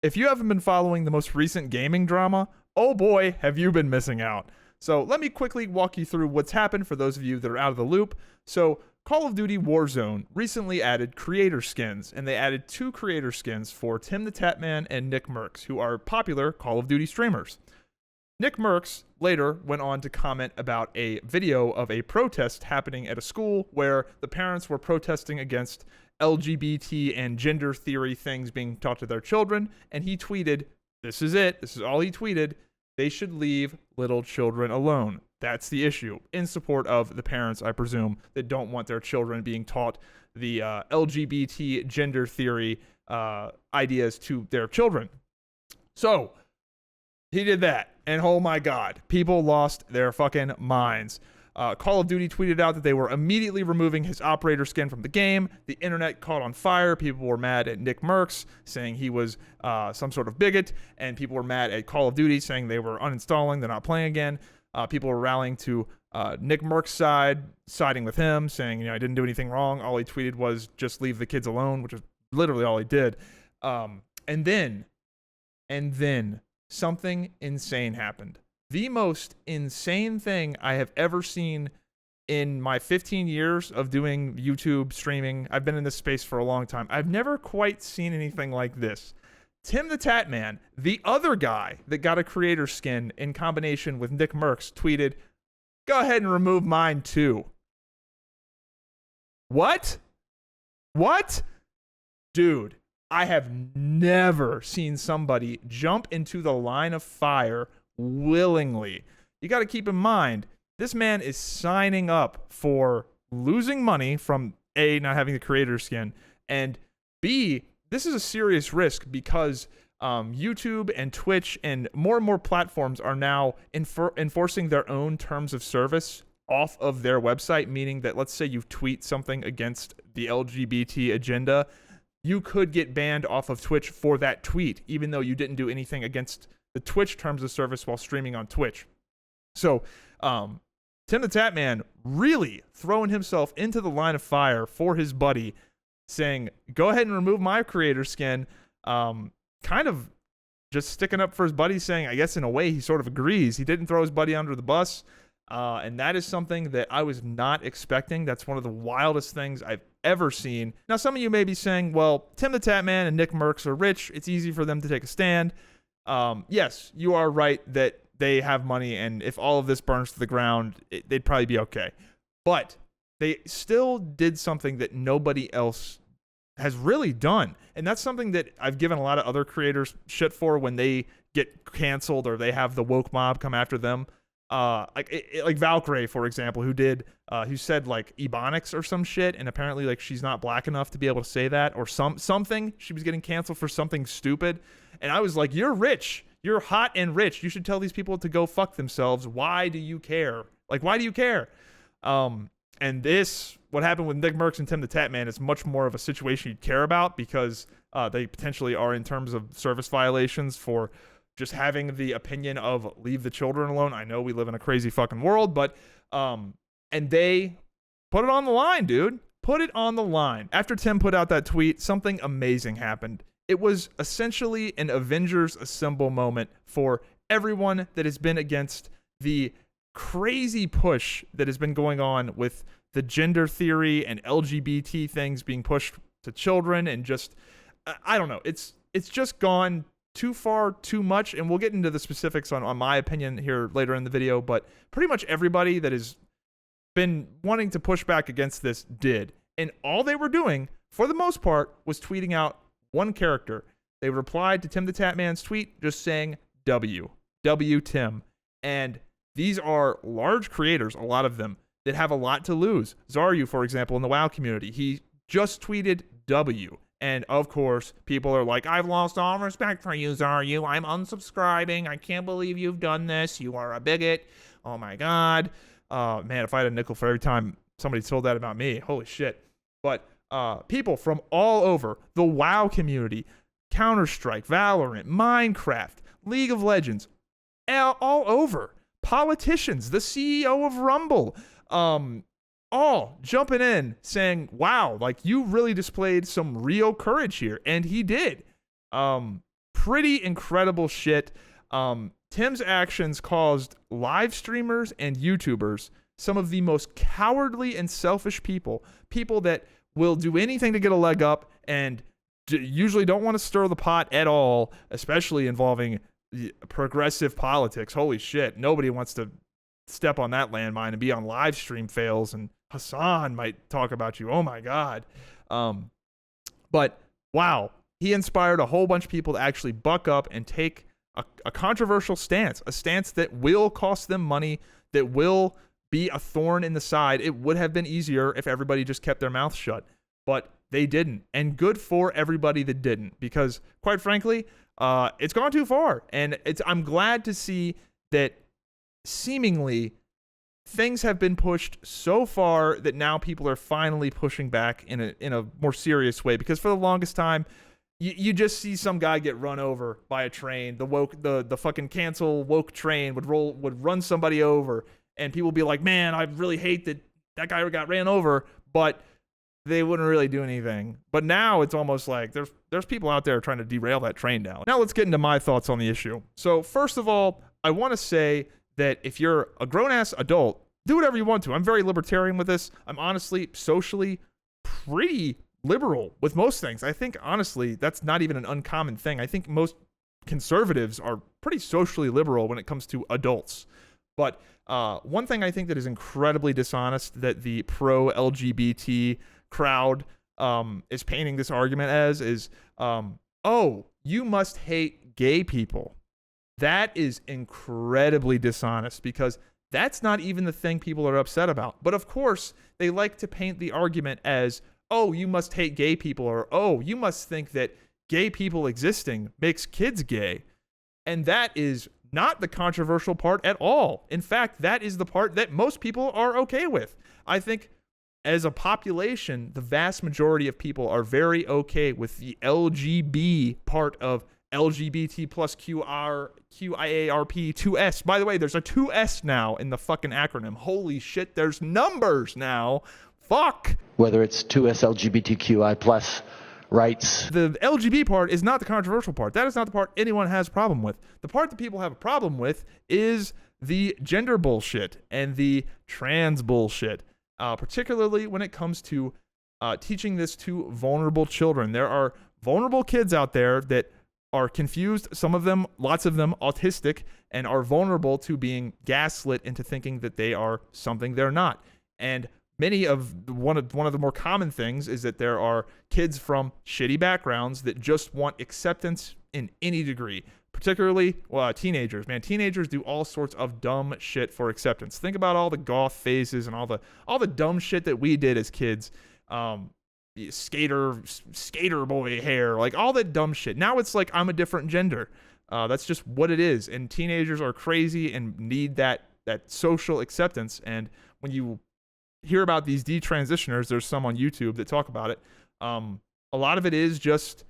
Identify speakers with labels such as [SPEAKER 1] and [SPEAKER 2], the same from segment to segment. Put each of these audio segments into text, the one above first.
[SPEAKER 1] if you haven't been following the most recent gaming drama, oh boy, have you been missing out. So let me quickly walk you through what's happened for those of you that are out of the loop. So Call of Duty Warzone recently added creator skins, and they added 2 creator skins for Timthetatman and Nick Merks, who are popular Call of Duty streamers. Nick Merks later went on to comment about a video of a protest happening at a school where the parents were protesting against LGBT and gender theory things being taught to their children, and he tweeted, this is it, this is all he tweeted, they should leave little children alone. That's the issue, in support of the parents, I presume, that don't want their children being taught the LGBT gender theory ideas to their children. So, he did that, and oh my god, people lost their fucking minds. Call of Duty tweeted out that they were immediately removing his operator skin from the game. The internet caught on fire. People were mad at Nick Merks, saying he was some sort of bigot, and people were mad at Call of Duty, saying they were uninstalling, they're not playing again. People were rallying to Nick Merks' side, siding with him, saying, I didn't do anything wrong. All he tweeted was just leave the kids alone, which is literally all he did. And then something insane happened. The most insane thing I have ever seen in my 15 years of doing YouTube streaming. I've been in this space for a long time. I've never quite seen anything like this. Timthetatman, the other guy that got a creator skin in combination with Nick Merks, tweeted, go ahead and remove mine too. What? Dude, I have never seen somebody jump into the line of fire willingly. You got to keep in mind, this man is signing up for losing money from A, not having the creator skin, and B, this is a serious risk because YouTube and Twitch and more platforms are now enforcing their own terms of service off of their website, meaning that let's say you tweet something against the LGBT agenda, you could get banned off of Twitch for that tweet, even though you didn't do anything against the Twitch terms of service while streaming on Twitch. So, Timthetatman really throwing himself into the line of fire for his buddy, saying, go ahead and remove my creator skin, kind of just sticking up for his buddy, saying, I guess in a way he sort of agrees. He didn't throw his buddy under the bus, and that is something that I was not expecting. That's one of the wildest things I've ever seen. Now, some of you may be saying, well, Timthetatman and Nick Merks are rich. It's easy for them to take a stand. Yes, you are right that they have money, and if all of this burns to the ground, they'd probably be okay. But they still did something that nobody else has really done. And that's something that I've given a lot of other creators shit for when they get canceled or they have the woke mob come after them. Like Valkyrie, for example, who said like Ebonics or some shit, and apparently like she's not black enough to be able to say that, or something. She was getting canceled for something stupid. And I was like, you're rich. You're hot and rich. You should tell these people to go fuck themselves. Why do you care? Like, why do you care? And what happened with Nick Merks and Timthetatman is much more of a situation you'd care about because they potentially are in terms of service violations for just having the opinion of leave the children alone. I know we live in a crazy fucking world, but and they put it on the line, dude. Put it on the line. After Tim put out that tweet, something amazing happened. It was essentially an Avengers Assemble moment for everyone that has been against the crazy push that has been going on with the gender theory and LGBT things being pushed to children, and just, I don't know. It's just gone too far, too much, and we'll get into the specifics on my opinion here later in the video, but pretty much everybody that has been wanting to push back against this did. And all they were doing, for the most part, was tweeting out one character. They replied to Timthetatman's tweet just saying W Tim. And these are large creators, a lot of them, that have a lot to lose. Zaryu, for example, in the WoW community, he just tweeted W. And of course, people are like, I've lost all respect for you, Zaryu. I'm unsubscribing. I can't believe you've done this. You are a bigot. Oh my God. Man, if I had a nickel for every time somebody told that about me, holy shit. But people from all over the WoW community, Counter-Strike, Valorant, Minecraft, League of Legends, all over. Politicians, the CEO of Rumble, all jumping in saying, wow, like you really displayed some real courage here. And he did. pretty incredible shit. Tim's actions caused live streamers and YouTubers, some of the most cowardly and selfish people that will do anything to get a leg up and usually don't want to stir the pot at all, especially involving progressive politics. Holy shit. Nobody wants to step on that landmine and be on live stream fails, and Hassan might talk about you. Oh my God. But wow, he inspired a whole bunch of people to actually buck up and take a controversial stance, a stance that will cost them money, that will be a thorn in the side. It would have been easier if everybody just kept their mouth shut, but they didn't. And good for everybody that didn't, because quite frankly, it's gone too far. And I'm glad to see that seemingly things have been pushed so far that now people are finally pushing back in a more serious way, because for the longest time, you just see some guy get run over by a train. The fucking cancel woke train would run somebody over, and people would be like, man, I really hate that guy got ran over, but they wouldn't really do anything. But now it's almost like there's people out there trying to derail that train now. Now let's get into my thoughts on the issue. So first of all, I want to say that if you're a grown-ass adult, do whatever you want to. I'm very libertarian with this. I'm honestly socially pretty liberal with most things. I think, honestly, that's not even an uncommon thing. I think most conservatives are pretty socially liberal when it comes to adults. But one thing I think that is incredibly dishonest that the pro-LGBT crowd is painting this argument as is, oh, you must hate gay people. That is incredibly dishonest, because that's not even the thing people are upset about. But of course, they like to paint the argument as, oh, you must hate gay people, or, oh, you must think that gay people existing makes kids gay. And that is not the controversial part at all. In fact, that is the part that most people are okay with. I think as a population, the vast majority of people are very okay with the LGB part of LGBT plus QIARP 2S. By the way, there's a 2S now in the fucking acronym. Holy shit, there's numbers now. Fuck.
[SPEAKER 2] Whether it's 2S LGBTQI plus rights.
[SPEAKER 1] The LGB part is not the controversial part. That is not the part anyone has a problem with. The part that people have a problem with is the gender bullshit and the trans bullshit, particularly when it comes to teaching this to vulnerable children. There are vulnerable kids out there that are confused, some of them, lots of them, autistic, and are vulnerable to being gaslit into thinking that they are something they're not. And one of the more common things is that there are kids from shitty backgrounds that just want acceptance in any degree, particularly teenagers. Man, teenagers do all sorts of dumb shit for acceptance. Think about all the goth phases and all the dumb shit that we did as kids. Skater boy hair, like all that dumb shit. Now it's like, I'm a different gender. That's just what it is. And teenagers are crazy and need that social acceptance. And when you hear about these detransitioners, there's some on YouTube that talk about it. A lot of it is just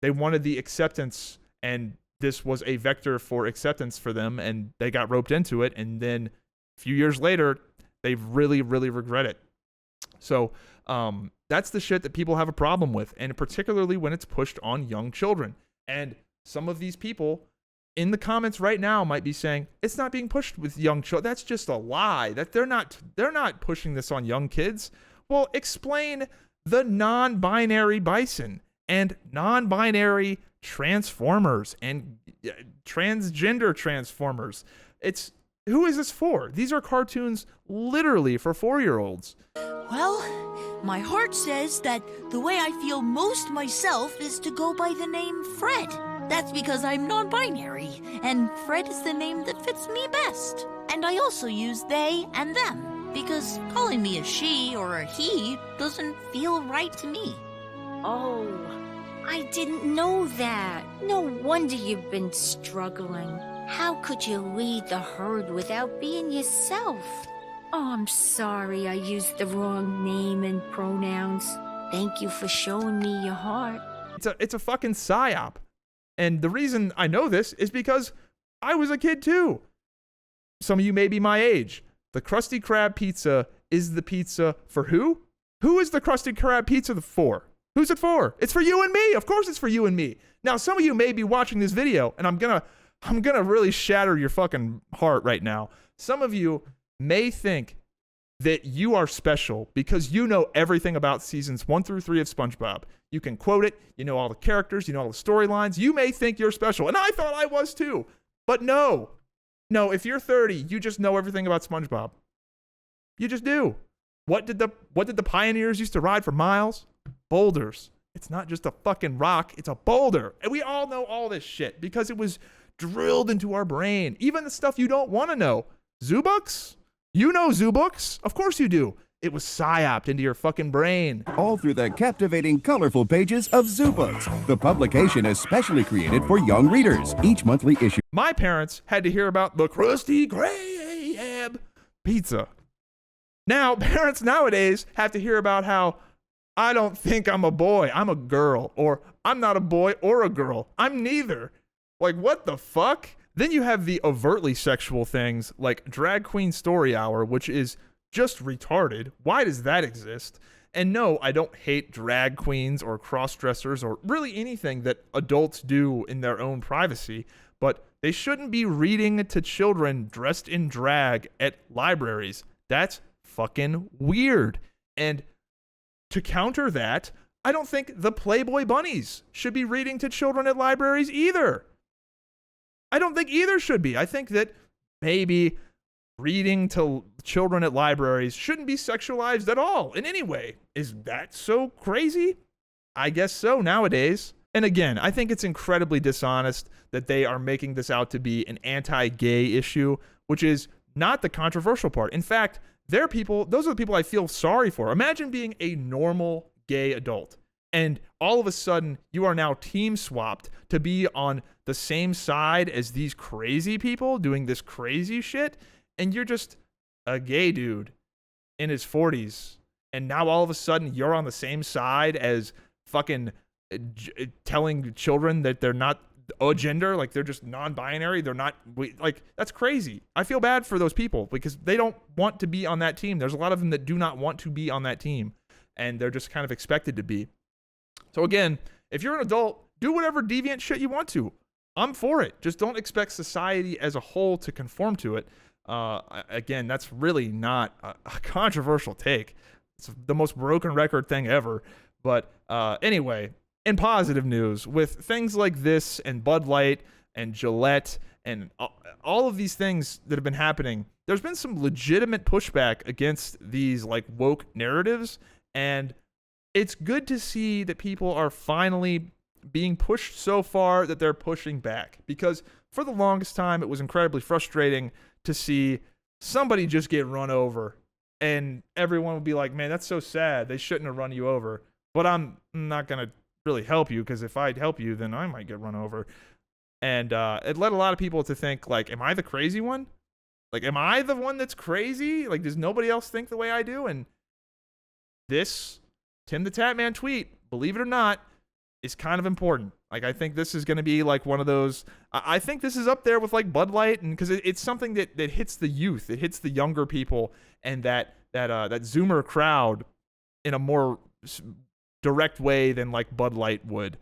[SPEAKER 1] they wanted the acceptance, and this was a vector for acceptance for them, and they got roped into it. And then a few years later, they really, really regret it. So that's the shit that people have a problem with, and particularly when it's pushed on young children. And some of these people in the comments right now might be saying it's not being pushed with young children. That's just a lie. That they're not pushing this on young kids. Well, explain the non-binary bison and non-binary transformers and transgender transformers. Who is this for? These are cartoons literally for 4-year-olds.
[SPEAKER 3] Well, my heart says that the way I feel most myself is to go by the name Fred. That's because I'm non-binary, and Fred is the name that fits me best. And I also use they and them, because calling me a she or a he doesn't feel right to me.
[SPEAKER 4] Oh, I didn't know that. No wonder you've been struggling. How could you lead the herd without being yourself? Oh, I'm sorry I used the wrong name and pronouns. Thank you for showing me your heart.
[SPEAKER 1] It's a fucking psyop. And the reason I know this is because I was a kid too. Some of you may be my age. The Krusty Krab pizza is the pizza for who? Who is the Krusty Krab pizza for? Who's it for? It's for you and me. Of course it's for you and me. Now, some of you may be watching this video, and I'm gonna really shatter your fucking heart right now. Some of you may think that you are special because you know everything about seasons 1 through 3 of SpongeBob. You can quote it, you know all the characters, you know all the storylines. You may think you're special, and I thought I was too. But no, if you're 30, you just know everything about SpongeBob. You just do. What did the pioneers used to ride for miles? Boulders. It's not just a fucking rock, it's a boulder. And we all know all this shit because it was drilled into our brain. Even the stuff you don't want to know. Zoo books? You know zoo books. Of course you do. It was psyoped into your fucking brain.
[SPEAKER 5] All through the captivating, colorful pages of Zoo Books, the publication is specially created for young readers. Each monthly issue.
[SPEAKER 1] My parents had to hear about the Krusty Krab pizza. Now, parents nowadays have to hear about how I don't think I'm a boy, I'm a girl, or I'm not a boy or a girl, I'm neither. Like, what the fuck? Then you have the overtly sexual things like Drag Queen Story Hour, which is just retarded. Why does that exist? And no, I don't hate drag queens or cross-dressers or really anything that adults do in their own privacy, but they shouldn't be reading to children dressed in drag at libraries. That's fucking weird. And to counter that, I don't think the Playboy bunnies should be reading to children at libraries either. I don't think either should be. I think that maybe reading to children at libraries shouldn't be sexualized at all in any way. Is that so crazy? I guess so nowadays. And again, I think it's incredibly dishonest that they are making this out to be an anti-gay issue, which is not the controversial part. In fact, those are the people I feel sorry for. Imagine being a normal gay adult, and all of a sudden you are now team swapped to be on the same side as these crazy people doing this crazy shit, and you're just a gay dude in his 40s, and now all of a sudden you're on the same side as fucking telling children that they're not a gender, like they're just non-binary, they're not, like, that's crazy. I feel bad for those people because they don't want to be on that team. There's a lot of them that do not want to be on that team, and they're just kind of expected to be. So again, if you're an adult, do whatever deviant shit you want to. I'm for it. Just don't expect society as a whole to conform to it. Again, that's really not a controversial take. It's the most broken record thing ever. But anyway, in positive news, with things like this and Bud Light and Gillette and all of these things that have been happening, there's been some legitimate pushback against these like woke narratives, and it's good to see that people are finally being pushed so far that they're pushing back, because for the longest time it was incredibly frustrating to see somebody just get run over and everyone would be like, man, that's so sad, they shouldn't have run you over, but I'm not gonna really help you because if I'd help you then I might get run over. And it led a lot of people to think, like, am I the crazy one? Like, am I the one that's crazy? Like, does nobody else think the way I do? And this Tim the Tatman tweet, believe it or not, is kind of important. Like, I think this is going to be like one of those, I think this is up there with like Bud Light, and because it's something that hits the youth, it hits the younger people, and that Zoomer crowd in a more direct way than like Bud Light would.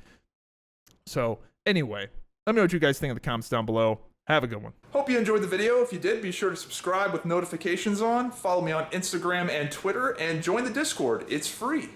[SPEAKER 1] So anyway, let me know what you guys think in the comments down below. Have a good one. Hope you enjoyed the video. If you did, be sure to subscribe with notifications on. Follow me on Instagram and Twitter, and join the Discord. It's free.